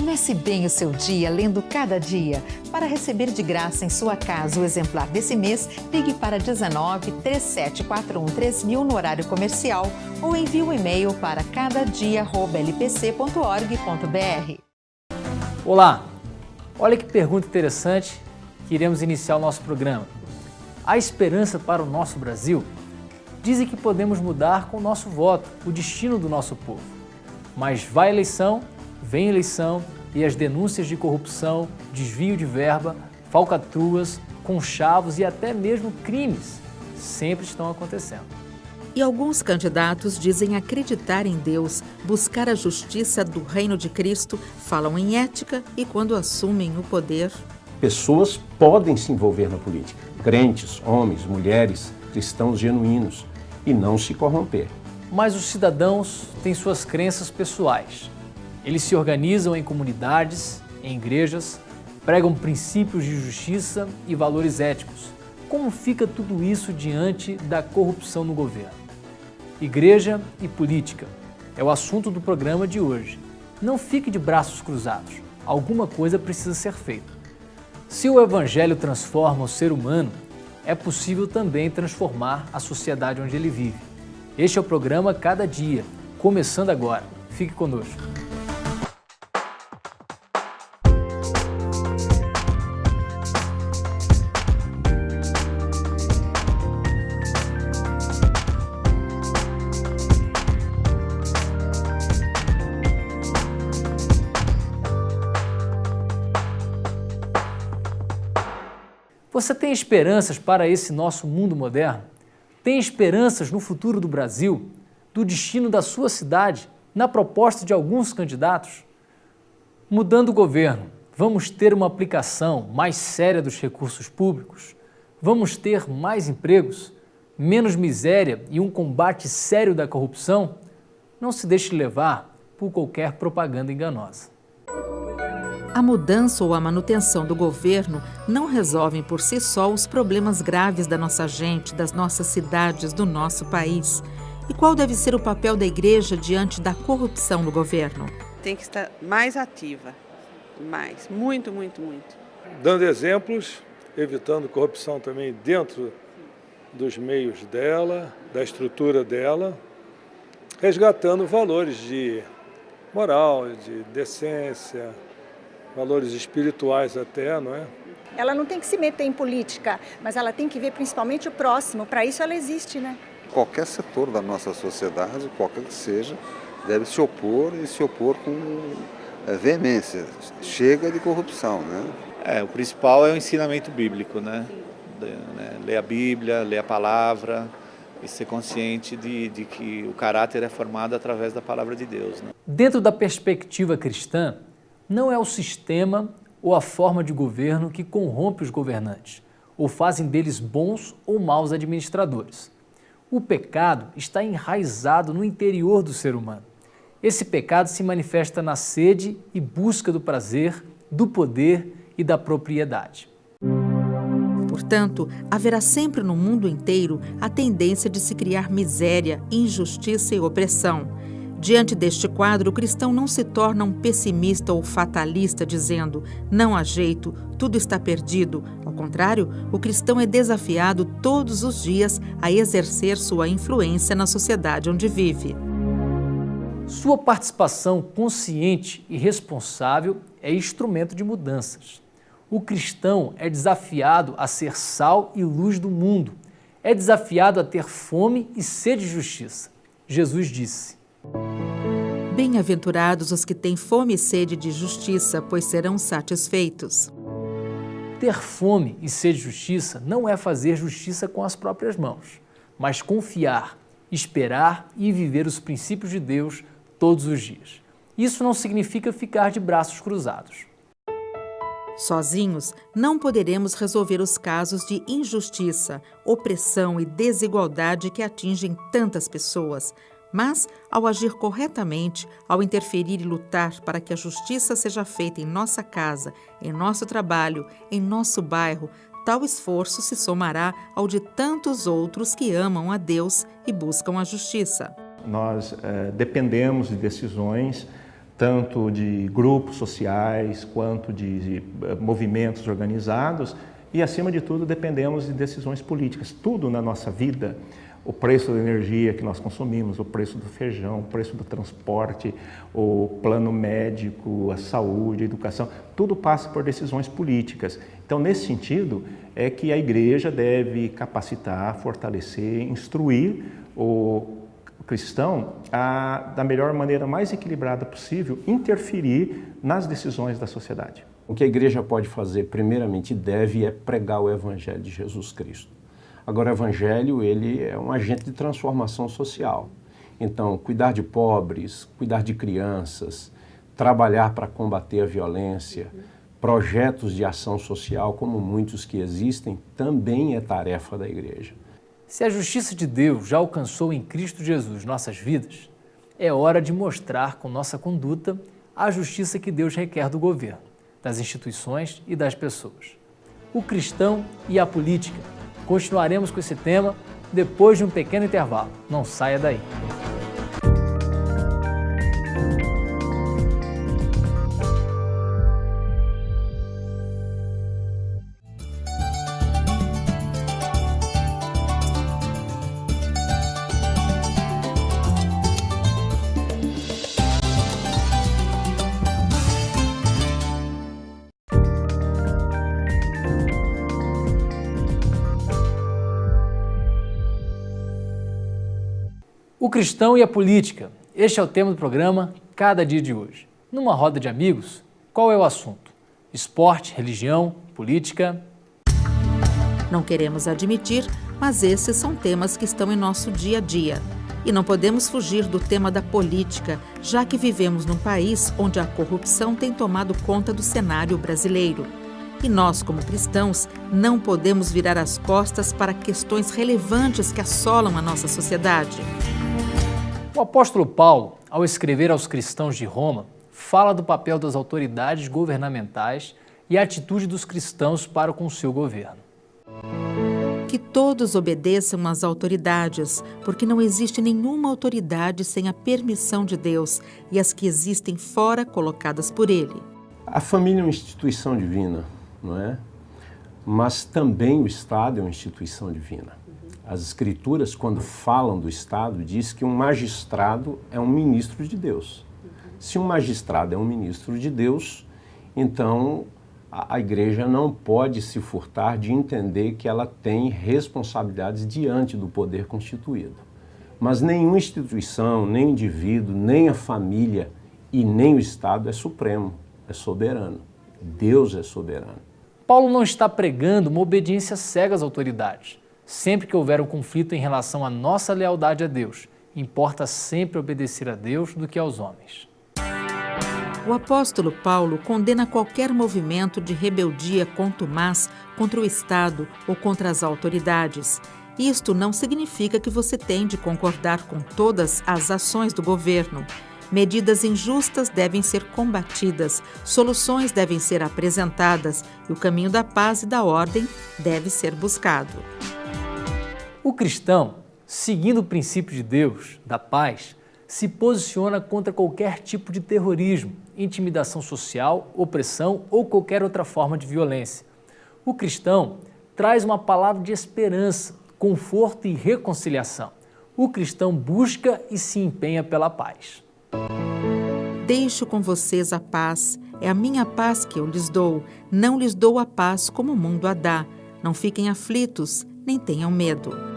Comece bem o seu dia lendo Cada Dia. Para receber de graça em sua casa o exemplar desse mês, ligue para 19 3741 3000 no horário comercial ou envie um e-mail para cadadia@lpc.org.br. Olá! Olha que pergunta interessante que iremos iniciar o nosso programa. Há esperança para o nosso Brasil? Dizem que podemos mudar com o nosso voto o destino do nosso povo. Mas vai eleição, vem eleição e as denúncias de corrupção, desvio de verba, falcatruas, conchavos e até mesmo crimes sempre estão acontecendo. E alguns candidatos dizem acreditar em Deus, buscar a justiça do reino de Cristo, falam em ética e quando assumem o poder. Pessoas podem se envolver na política, crentes, homens, mulheres, cristãos genuínos, e não se corromper. Mas os cidadãos têm suas crenças pessoais. Eles se organizam em comunidades, em igrejas, pregam princípios de justiça e valores éticos. Como fica tudo isso diante da corrupção no governo? Igreja e política é o assunto do programa de hoje. Não fique de braços cruzados. Alguma coisa precisa ser feita. Se o Evangelho transforma o ser humano, é possível também transformar a sociedade onde ele vive. Este é o programa Cada Dia, começando agora. Fique conosco. Você tem esperanças para esse nosso mundo moderno? Tem esperanças no futuro do Brasil, do destino da sua cidade, na proposta de alguns candidatos? Mudando o governo, vamos ter uma aplicação mais séria dos recursos públicos? Vamos ter mais empregos, menos miséria e um combate sério da corrupção? Não se deixe levar por qualquer propaganda enganosa. A mudança ou a manutenção do governo não resolvem por si só os problemas graves da nossa gente, das nossas cidades, do nosso país. E qual deve ser o papel da igreja diante da corrupção no governo? Tem que estar mais ativa, mais, muito. Dando exemplos, evitando corrupção também dentro dos meios dela, da estrutura dela, resgatando valores de moral, de decência, valores espirituais até, não é? Ela não tem que se meter em política, mas ela tem que ver principalmente o próximo. Para isso ela existe, né? Qualquer setor da nossa sociedade, qualquer que seja, deve se opor e se opor com veemência. Chega de corrupção, né? O principal é o ensinamento bíblico, né? Ler a Bíblia, ler a palavra e ser consciente de que o caráter é formado através da palavra de Deus, né? Dentro da perspectiva cristã, não é o sistema ou a forma de governo que corrompe os governantes, ou fazem deles bons ou maus administradores. O pecado está enraizado no interior do ser humano. Esse pecado se manifesta na sede e busca do prazer, do poder e da propriedade. Portanto, haverá sempre no mundo inteiro a tendência de se criar miséria, injustiça e opressão. Diante deste quadro, o cristão não se torna um pessimista ou fatalista dizendo não há jeito, tudo está perdido. Ao contrário, o cristão é desafiado todos os dias a exercer sua influência na sociedade onde vive. Sua participação consciente e responsável é instrumento de mudanças. O cristão é desafiado a ser sal e luz do mundo. É desafiado a ter fome e sede de justiça. Jesus disse: Bem-aventurados os que têm fome e sede de justiça, pois serão satisfeitos. Ter fome e sede de justiça não é fazer justiça com as próprias mãos, mas confiar, esperar e viver os princípios de Deus todos os dias. Isso não significa ficar de braços cruzados. Sozinhos, não poderemos resolver os casos de injustiça, opressão e desigualdade que atingem tantas pessoas. Mas, ao agir corretamente, ao interferir e lutar para que a justiça seja feita em nossa casa, em nosso trabalho, em nosso bairro, tal esforço se somará ao de tantos outros que amam a Deus e buscam a justiça. Nós dependemos de decisões tanto de grupos sociais quanto de movimentos organizados e, acima de tudo, dependemos de decisões políticas. Tudo na nossa vida, o preço da energia que nós consumimos, o preço do feijão, o preço do transporte, o plano médico, a saúde, a educação, tudo passa por decisões políticas. Então, nesse sentido, é que a igreja deve capacitar, fortalecer, instruir o cristão a, da melhor maneira mais equilibrada possível, interferir nas decisões da sociedade. O que a igreja pode fazer, primeiramente, deve é pregar o Evangelho de Jesus Cristo. Agora, o Evangelho, ele é um agente de transformação social. Então, cuidar de pobres, cuidar de crianças, trabalhar para combater a violência, projetos de ação social, como muitos que existem, também é tarefa da igreja. Se a justiça de Deus já alcançou em Cristo Jesus nossas vidas, é hora de mostrar com nossa conduta a justiça que Deus requer do governo, das instituições e das pessoas. O cristão e a política. Continuaremos com esse tema depois de um pequeno intervalo. Não saia daí. O cristão e a política. Este é o tema do programa Cada Dia de hoje. Numa roda de amigos, qual é o assunto? Esporte, religião, política? Não queremos admitir, mas esses são temas que estão em nosso dia a dia. E não podemos fugir do tema da política, já que vivemos num país onde a corrupção tem tomado conta do cenário brasileiro. E nós, como cristãos, não podemos virar as costas para questões relevantes que assolam a nossa sociedade. O apóstolo Paulo, ao escrever aos cristãos de Roma, fala do papel das autoridades governamentais e a atitude dos cristãos para com o seu governo. Que todos obedeçam às autoridades, porque não existe nenhuma autoridade sem a permissão de Deus e as que existem fora colocadas por Ele. A família é uma instituição divina, não é? Mas também o Estado é uma instituição divina. As Escrituras, quando falam do Estado, diz que um magistrado é um ministro de Deus. Se um magistrado é um ministro de Deus, então a igreja não pode se furtar de entender que ela tem responsabilidades diante do poder constituído. Mas nenhuma instituição, nem indivíduo, nem a família e nem o Estado é supremo, é soberano. Deus é soberano. Paulo não está pregando uma obediência cega às autoridades. Sempre que houver um conflito em relação à nossa lealdade a Deus, importa sempre obedecer a Deus do que aos homens. O apóstolo Paulo condena qualquer movimento de rebeldia contumaz contra o Estado ou contra as autoridades. Isto não significa que você tem de concordar com todas as ações do governo. Medidas injustas devem ser combatidas, soluções devem ser apresentadas e o caminho da paz e da ordem deve ser buscado. O cristão, seguindo o princípio de Deus, da paz, se posiciona contra qualquer tipo de terrorismo, intimidação social, opressão ou qualquer outra forma de violência. O cristão traz uma palavra de esperança, conforto e reconciliação. O cristão busca e se empenha pela paz. Deixo com vocês a paz, é a minha paz que eu lhes dou, não lhes dou a paz como o mundo a dá. Não fiquem aflitos, nem tenham medo.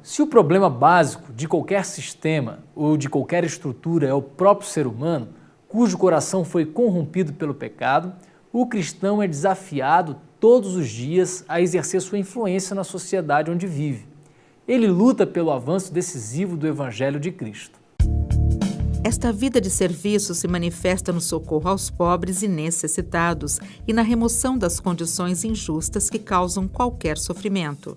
Se o problema básico de qualquer sistema ou de qualquer estrutura é o próprio ser humano, cujo coração foi corrompido pelo pecado, o cristão é desafiado todos os dias a exercer sua influência na sociedade onde vive. Ele luta pelo avanço decisivo do Evangelho de Cristo. Esta vida de serviço se manifesta no socorro aos pobres e necessitados e na remoção das condições injustas que causam qualquer sofrimento.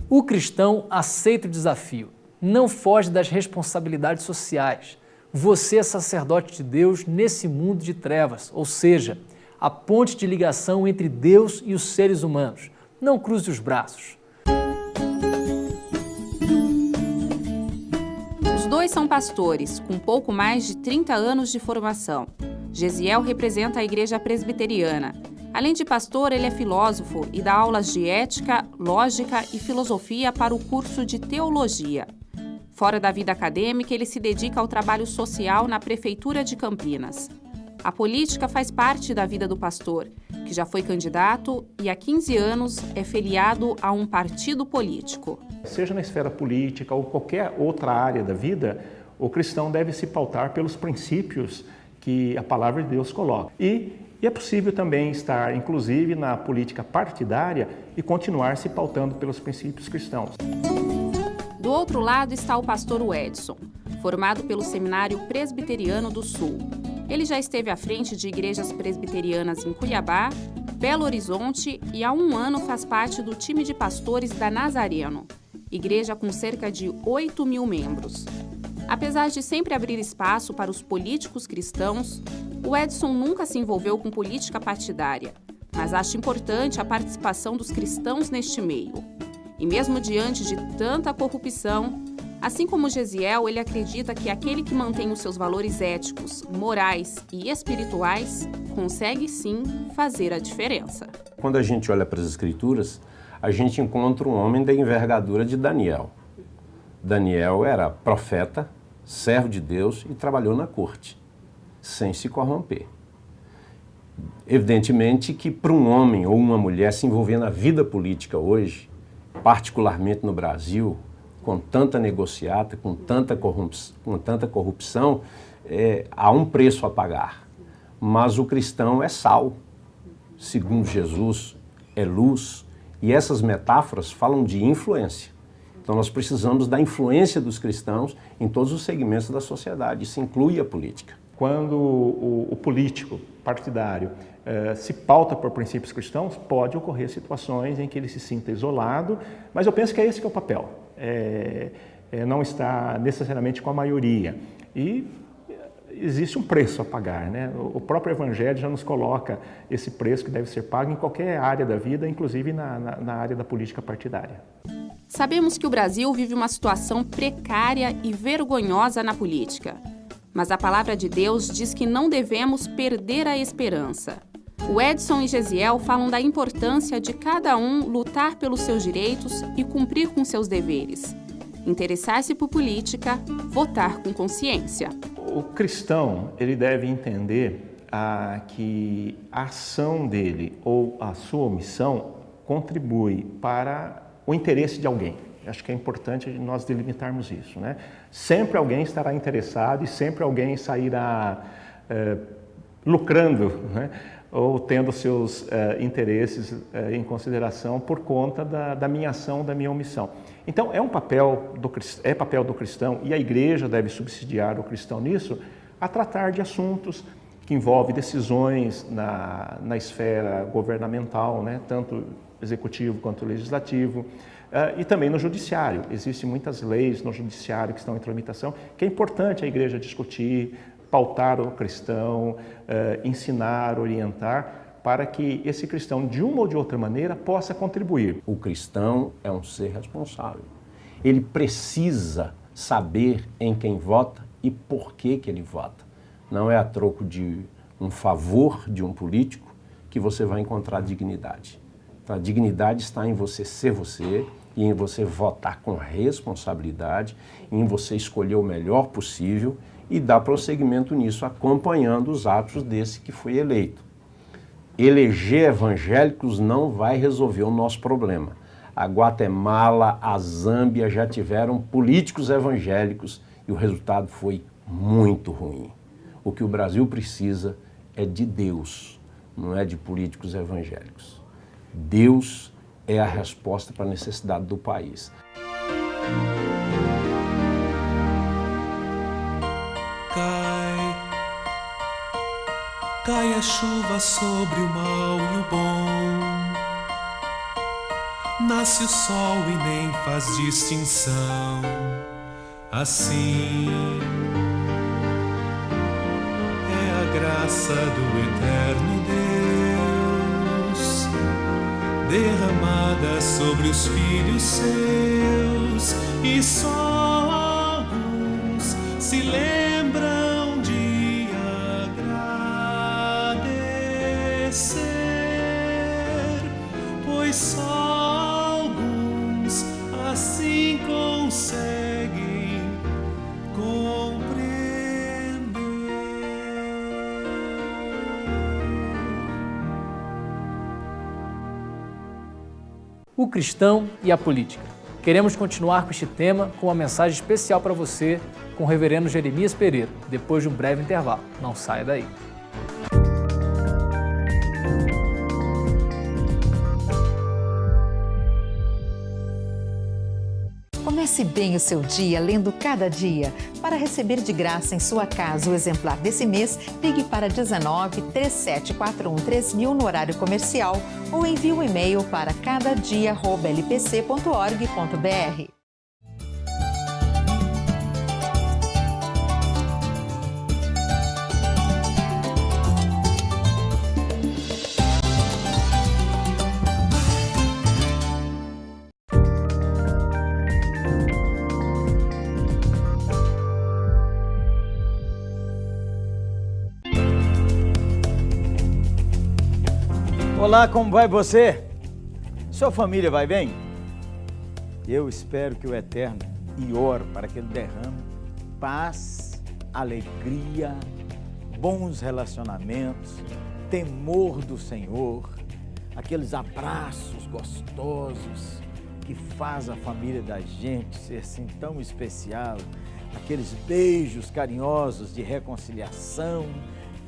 O cristão aceita o desafio, não foge das responsabilidades sociais. Você é sacerdote de Deus nesse mundo de trevas, ou seja, a ponte de ligação entre Deus e os seres humanos. Não cruze os braços. Os dois dois são pastores, com pouco mais de 30 anos de formação. Gesiel representa a Igreja Presbiteriana. Além de pastor, ele é filósofo e dá aulas de ética, lógica e filosofia para o curso de teologia. Fora da vida acadêmica, ele se dedica ao trabalho social na Prefeitura de Campinas. A política faz parte da vida do pastor, que já foi candidato e há 15 anos é filiado a um partido político. Seja na esfera política ou qualquer outra área da vida, o cristão deve se pautar pelos princípios que a palavra de Deus coloca. E é possível também estar, inclusive, na política partidária e continuar se pautando pelos princípios cristãos. Do outro lado está o pastor Edson, formado pelo Seminário Presbiteriano do Sul. Ele já esteve à frente de igrejas presbiterianas em Cuiabá, Belo Horizonte e há 1 ano faz parte do time de pastores da Nazareno, igreja com cerca de 8.000 membros. Apesar de sempre abrir espaço para os políticos cristãos, o Edson nunca se envolveu com política partidária, mas acha importante a participação dos cristãos neste meio. E mesmo diante de tanta corrupção, assim como Gesiel, ele acredita que aquele que mantém os seus valores éticos, morais e espirituais consegue sim fazer a diferença. Quando a gente olha para as Escrituras, a gente encontra um homem da envergadura de Daniel. Daniel era profeta, servo de Deus e trabalhou na corte, sem se corromper. Evidentemente que para um homem ou uma mulher se envolver na vida política hoje, particularmente no Brasil, com tanta negociata, com tanta corrupção, há um preço a pagar. Mas o cristão é sal, segundo Jesus, é luz, e essas metáforas falam de influência. Então nós precisamos da influência dos cristãos em todos os segmentos da sociedade, isso inclui a política. Quando o político partidário se pauta por princípios cristãos, pode ocorrer situações em que ele se sinta isolado, mas eu penso que é esse que é o papel. Não está necessariamente com a maioria. E existe um preço a pagar, né? O próprio Evangelho já nos coloca esse preço que deve ser pago em qualquer área da vida, inclusive na área da política partidária. Sabemos que o Brasil vive uma situação precária e vergonhosa na política. Mas a palavra de Deus diz que não devemos perder a esperança. O Edson e Gesiel falam da importância de cada um lutar pelos seus direitos e cumprir com seus deveres. Interessar-se por política, votar com consciência. O cristão, ele deve entender que a ação dele ou a sua omissão contribui para o interesse de alguém. Acho que é importante nós delimitarmos isso, né? Sempre alguém estará interessado e sempre alguém sairá lucrando, né? Ou tendo seus interesses em consideração por conta da minha ação, da minha omissão. Então, é papel do cristão, e a igreja deve subsidiar o cristão nisso, a tratar de assuntos que envolvem decisões na esfera governamental, né? Tanto executivo quanto legislativo, e também no judiciário. Existem muitas leis no judiciário que estão em tramitação, que é importante a igreja discutir, pautar o cristão, ensinar, orientar, para que esse cristão, de uma ou de outra maneira, possa contribuir. O cristão é um ser responsável. Ele precisa saber em quem vota e por que ele vota. Não é a troco de um favor de um político que você vai encontrar dignidade. A dignidade está em você ser você e em você votar com responsabilidade, em você escolher o melhor possível e dar prosseguimento nisso, acompanhando os atos desse que foi eleito. Eleger evangélicos não vai resolver o nosso problema. A Guatemala, a Zâmbia já tiveram políticos evangélicos e o resultado foi muito ruim. O que o Brasil precisa é de Deus, não é de políticos evangélicos. Deus é a resposta para a necessidade do país. Cai a chuva sobre o mal e o bom. Nasce o sol e nem faz distinção. Assim é a graça do eterno Deus, derramada sobre os filhos seus, e só alguns se lembram de agradecer, pois só alguns assim conseguem compreender. O cristão e a política. Queremos continuar com este tema com uma mensagem especial para você com o reverendo Jeremias Pereira, depois de um breve intervalo. Não saia daí. Comece bem o seu dia lendo Cada Dia. Para receber de graça em sua casa o exemplar desse mês, ligue para 19 3741 3000 no horário comercial ou envie um e-mail para cadadia@lpc.org.br. Olá, como vai você? Sua família vai bem? Eu espero que o Eterno, e oro para que Ele derrame paz, alegria, bons relacionamentos, temor do Senhor, aqueles abraços gostosos que faz a família da gente ser assim tão especial, aqueles beijos carinhosos de reconciliação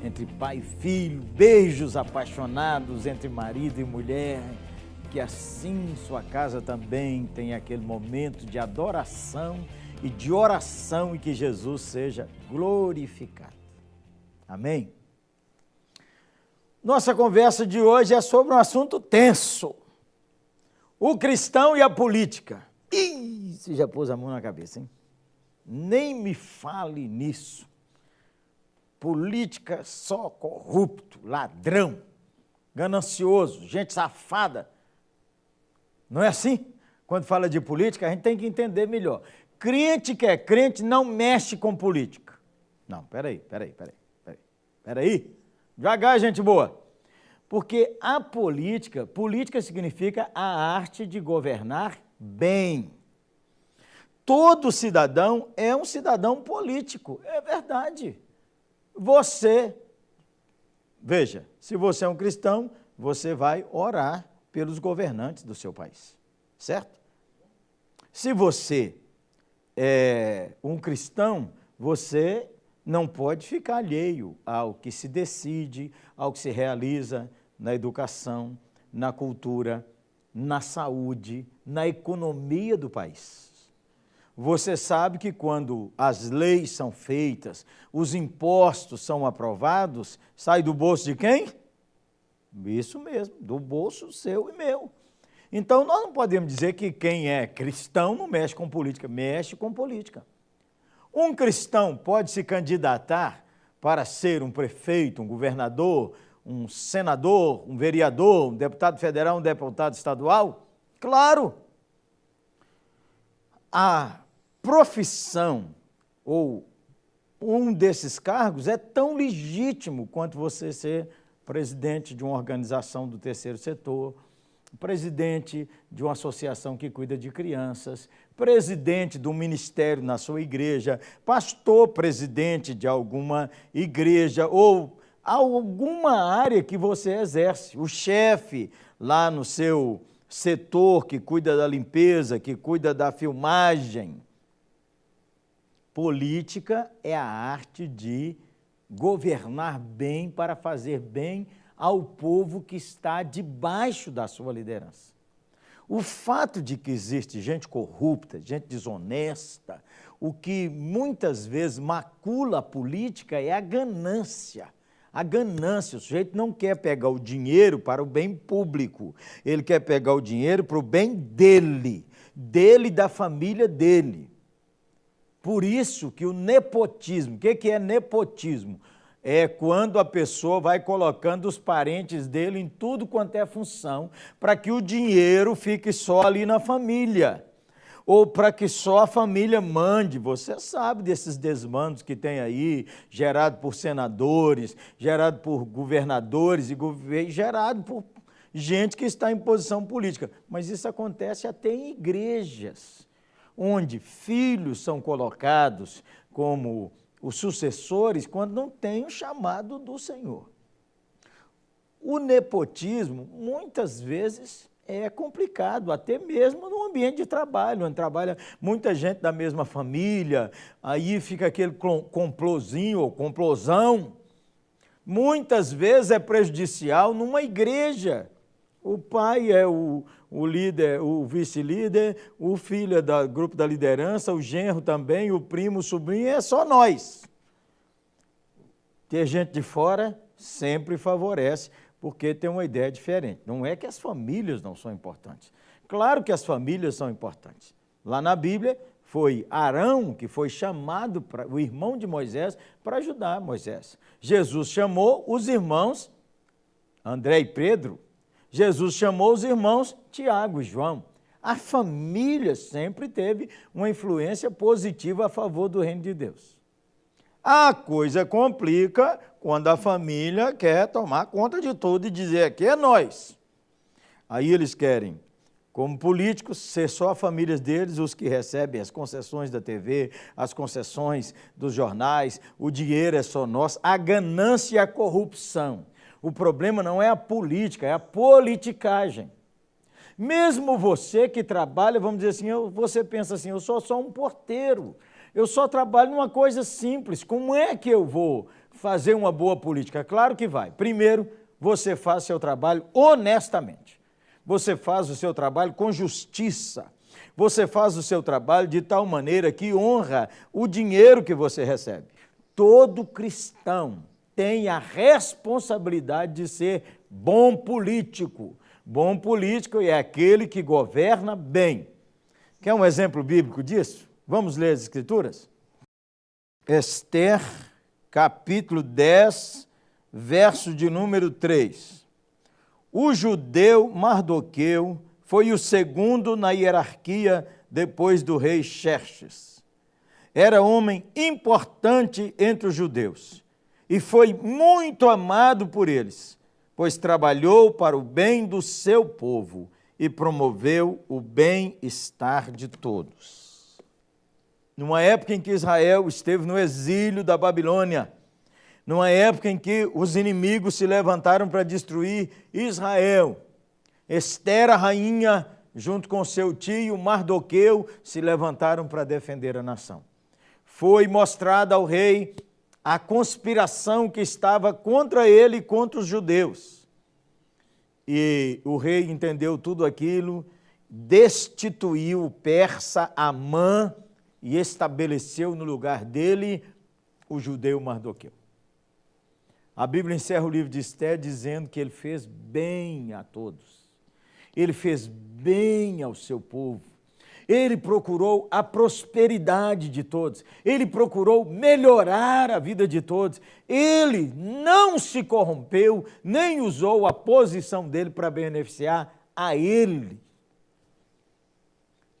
entre pai e filho, beijos apaixonados entre marido e mulher, que assim sua casa também tenha aquele momento de adoração e de oração e que Jesus seja glorificado. Amém? Nossa conversa de hoje é sobre um assunto tenso, o cristão e a política. Ih, você já pôs a mão na cabeça, hein? Nem me fale nisso. Política só corrupto, ladrão, ganancioso, gente safada. Não é assim? Quando fala de política, a gente tem que entender melhor. Crente que é crente não mexe com política. Não, peraí. Devagar, gente boa. Porque a política significa a arte de governar bem. Todo cidadão é um cidadão político, é verdade. Veja, se você é um cristão, você vai orar pelos governantes do seu país, certo? Se você é um cristão, você não pode ficar alheio ao que se decide, ao que se realiza na educação, na cultura, na saúde, na economia do país. Você sabe que quando as leis são feitas, os impostos são aprovados, sai do bolso de quem? Isso mesmo, do bolso seu e meu. Então, nós não podemos dizer que quem é cristão não mexe com política, mexe com política. Um cristão pode se candidatar para ser um prefeito, um governador, um senador, um vereador, um deputado federal, um deputado estadual? Claro! A profissão ou um desses cargos é tão legítimo quanto você ser presidente de uma organização do terceiro setor, presidente de uma associação que cuida de crianças, presidente de um ministério na sua igreja, pastor presidente de alguma igreja ou alguma área que você exerce, o chefe lá no seu setor que cuida da limpeza, que cuida da filmagem. Política é a arte de governar bem para fazer bem ao povo que está debaixo da sua liderança. O fato de que existe gente corrupta, gente desonesta, o que muitas vezes macula a política é a ganância. A ganância, o sujeito não quer pegar o dinheiro para o bem público, ele quer pegar o dinheiro para o bem dele e da família dele. Por isso que o nepotismo, o que é nepotismo? É quando a pessoa vai colocando os parentes dele em tudo quanto é função, para que o dinheiro fique só ali na família. ou para que só a família mande. Você sabe desses desmandos que tem aí, gerado por senadores, gerado por governadores e gerado por gente que está em posição política. Mas isso acontece até em igrejas, onde filhos são colocados como os sucessores quando não tem o chamado do Senhor. O nepotismo, muitas vezes, é complicado, até mesmo no ambiente de trabalho, onde trabalha muita gente da mesma família, aí fica aquele complôzinho ou complosão. Muitas vezes é prejudicial numa igreja. O pai é o líder, o vice-líder, o filho é do grupo da liderança, o genro também, o primo, o sobrinho, é só nós. Ter gente de fora sempre favorece, porque tem uma ideia diferente. Não é que as famílias não são importantes. Claro que as famílias são importantes. Lá na Bíblia, foi Arão que foi chamado, o irmão de Moisés, para ajudar Moisés. Jesus chamou os irmãos, André e Pedro. Jesus chamou os irmãos Tiago e João. A família sempre teve uma influência positiva a favor do reino de Deus. A coisa complica quando a família quer tomar conta de tudo e dizer aqui é nós. Aí eles querem, como políticos, ser só a família deles os que recebem as concessões da TV, as concessões dos jornais, o dinheiro é só nosso, a ganância e a corrupção. O problema não é a política, é a politicagem. Mesmo você que trabalha, vamos dizer assim, você pensa assim, eu sou só um porteiro, eu só trabalho numa coisa simples, como é que eu vou fazer uma boa política? Claro que vai. Primeiro, você faz seu trabalho honestamente. Você faz o seu trabalho com justiça. Você faz o seu trabalho de tal maneira que honra o dinheiro que você recebe. Todo cristão tem a responsabilidade de ser bom político. Bom político é aquele que governa bem. Quer um exemplo bíblico disso? Vamos ler as Escrituras? Esther, capítulo 10, verso de número 3. O judeu Mardoqueu foi o segundo na hierarquia depois do rei Xerxes. Era homem importante entre os judeus e foi muito amado por eles, pois trabalhou para o bem do seu povo e promoveu o bem-estar de todos. Numa época em que Israel esteve no exílio da Babilônia, numa época em que os inimigos se levantaram para destruir Israel, Esther, a rainha, junto com seu tio Mardoqueu, se levantaram para defender a nação. Foi mostrada ao rei a conspiração que estava contra ele e contra os judeus. E o rei entendeu tudo aquilo, destituiu o persa Amã e estabeleceu no lugar dele o judeu Mardoqueu. A Bíblia encerra o livro de Esther dizendo que ele fez bem a todos. Ele fez bem ao seu povo. Ele procurou a prosperidade de todos. Ele procurou melhorar a vida de todos. Ele não se corrompeu, nem usou a posição dele para beneficiar a ele.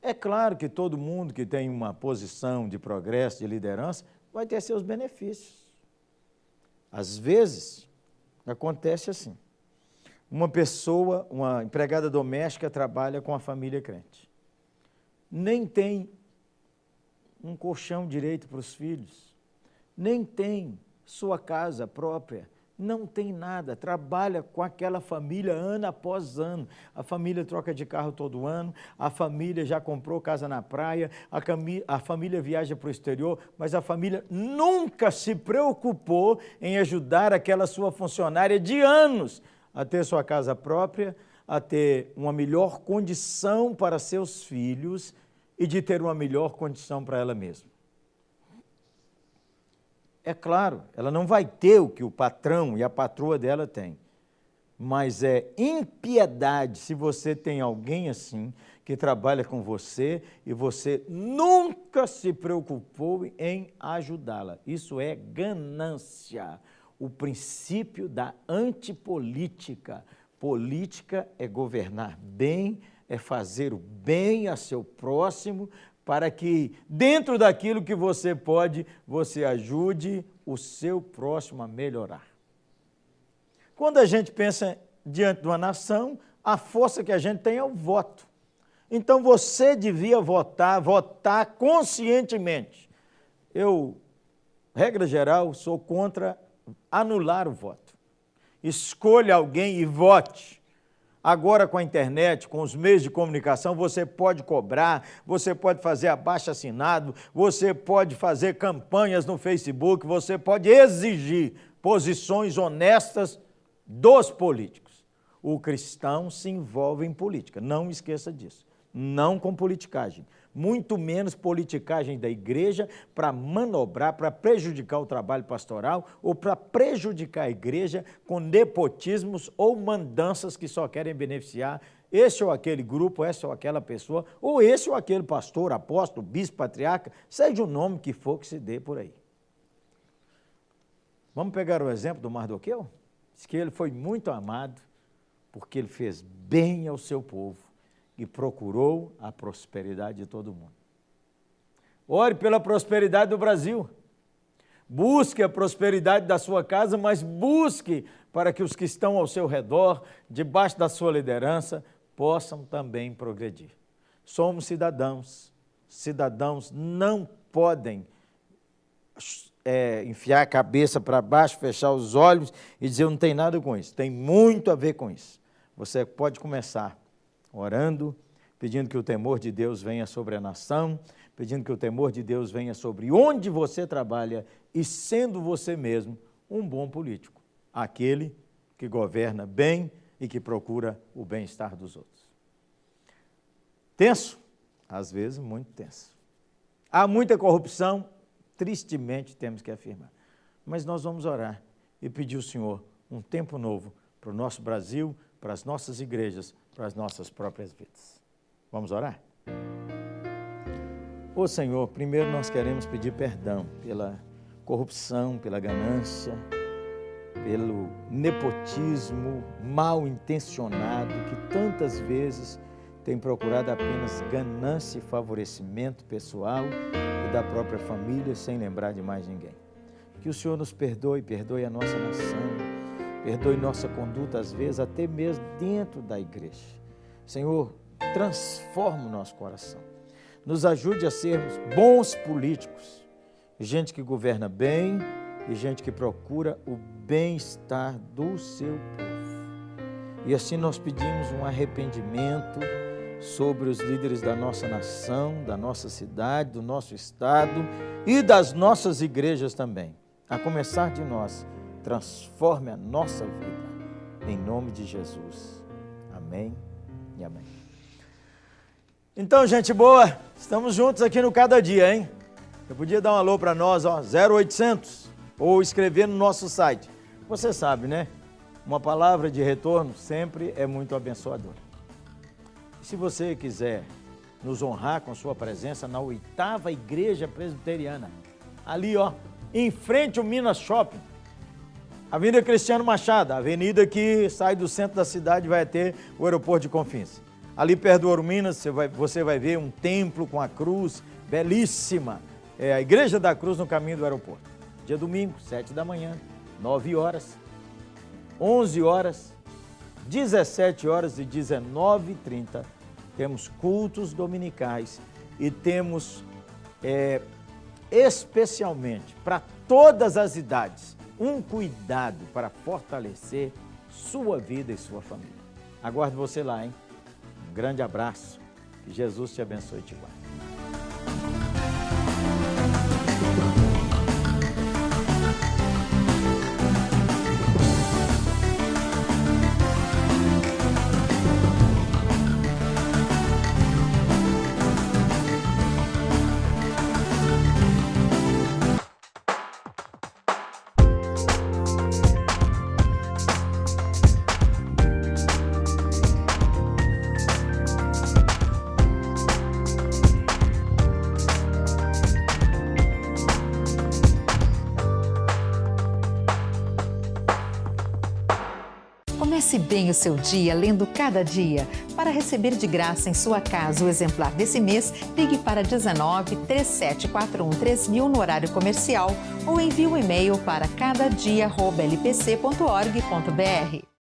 É claro que todo mundo que tem uma posição de progresso, de liderança, vai ter seus benefícios. Às vezes, acontece assim. Uma pessoa, uma empregada doméstica, trabalha com a família crente. Nem tem um colchão direito para os filhos, nem tem sua casa própria, não tem nada, trabalha com aquela família ano após ano. A família troca de carro todo ano, a família já comprou casa na praia, a família viaja para o exterior, mas a família nunca se preocupou em ajudar aquela sua funcionária de anos a ter sua casa própria, a ter uma melhor condição para seus filhos e de ter uma melhor condição para ela mesma. É claro, ela não vai ter o que o patrão e a patroa dela têm, mas é impiedade se você tem alguém assim que trabalha com você e você nunca se preocupou em ajudá-la. Isso é ganância, o princípio da antipolítica. Política é governar bem, é fazer o bem a seu próximo, para que, dentro daquilo que você pode, você ajude o seu próximo a melhorar. Quando a gente pensa diante de uma nação, a força que a gente tem é o voto. Então você devia votar conscientemente. Eu, regra geral, sou contra anular o voto. Escolha alguém e vote. Agora, com a internet, com os meios de comunicação, você pode cobrar, você pode fazer abaixo-assinado, você pode fazer campanhas no Facebook, você pode exigir posições honestas dos políticos. O cristão se envolve em política, não esqueça disso. Não com politicagem, muito menos politicagem da igreja para manobrar, para prejudicar o trabalho pastoral ou para prejudicar a igreja com nepotismos ou mandanças que só querem beneficiar esse ou aquele grupo, essa ou aquela pessoa, ou esse ou aquele pastor, apóstolo, bispo, patriarca, seja o nome que for que se dê por aí. Vamos pegar o exemplo do Mardoqueu? Diz que ele foi muito amado porque ele fez bem ao seu povo e procurou a prosperidade de todo mundo. Ore pela prosperidade do Brasil. Busque a prosperidade da sua casa, mas busque para que os que estão ao seu redor, debaixo da sua liderança, possam também progredir. Somos cidadãos. Cidadãos não podem enfiar a cabeça para baixo, fechar os olhos e dizer, eu não tenho nada com isso. Tem muito a ver com isso. Você pode começar orando, pedindo que o temor de Deus venha sobre a nação, pedindo que o temor de Deus venha sobre onde você trabalha e sendo você mesmo um bom político, aquele que governa bem e que procura o bem-estar dos outros. Tenso? Às vezes muito tenso. Há muita corrupção? Tristemente temos que afirmar. Mas nós vamos orar e pedir ao Senhor um tempo novo para o nosso Brasil, para as nossas igrejas, para as nossas próprias vidas. Vamos orar? Ô Senhor, primeiro nós queremos pedir perdão pela corrupção, pela ganância, pelo nepotismo mal intencionado que tantas vezes tem procurado apenas ganância e favorecimento pessoal e da própria família sem lembrar de mais ninguém. Que o Senhor nos perdoe, perdoe a nossa nação, perdoe nossa conduta, às vezes, até mesmo dentro da igreja. Senhor, transforma o nosso coração. Nos ajude a sermos bons políticos, gente que governa bem e gente que procura o bem-estar do seu povo. E assim nós pedimos um arrependimento sobre os líderes da nossa nação, da nossa cidade, do nosso estado e das nossas igrejas também. A começar de nós, transforme a nossa vida, em nome de Jesus. Amém e amém. Então, gente boa, estamos juntos aqui no Cada Dia, hein? Você podia dar um alô para nós, ó, 0800, ou escrever no nosso site. Você sabe, né? Uma palavra de retorno sempre é muito abençoadora. Se você quiser nos honrar com sua presença na 8ª Igreja Presbiteriana, ali, ó, em frente ao Minas Shopping, Avenida Cristiano Machado, a avenida que sai do centro da cidade e vai até o aeroporto de Confins. Ali perto do Ouro Minas, você vai ver um templo com a cruz, belíssima. É a Igreja da Cruz no caminho do aeroporto. Dia domingo, 7 da manhã, 9 horas, 11 horas, 17 horas e 19h30. Temos cultos dominicais e temos, especialmente para todas as idades, um cuidado para fortalecer sua vida e sua família. Aguardo você lá, hein? Um grande abraço. Que Jesus te abençoe e te guarde. Comece bem o seu dia lendo Cada Dia. Para receber de graça em sua casa o exemplar desse mês, ligue para 19 3741 3000 no horário comercial ou envie um e-mail para cadadia@lpc.org.br.